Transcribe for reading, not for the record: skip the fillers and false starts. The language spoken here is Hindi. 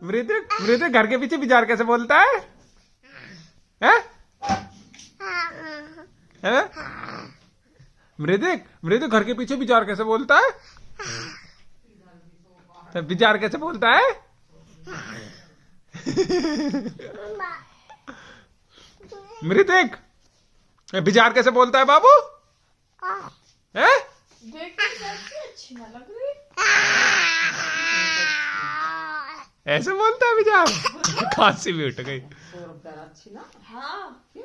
मृदुक मृदुक घर के पीछे बिजार कैसे बोलता है? हैं? हैं? मृदुक मृदुक घर के पीछे बिजार कैसे बोलता है? बिजार कैसे बोलता है? मृदुक बिजार कैसे बोलता है बाबू? हैं? देख के कैसी अच्छी ना लग रही। ऐसे बोलता है बिजार? खांसी भी उठ गई। अच्छी ना। हाँ क्यों?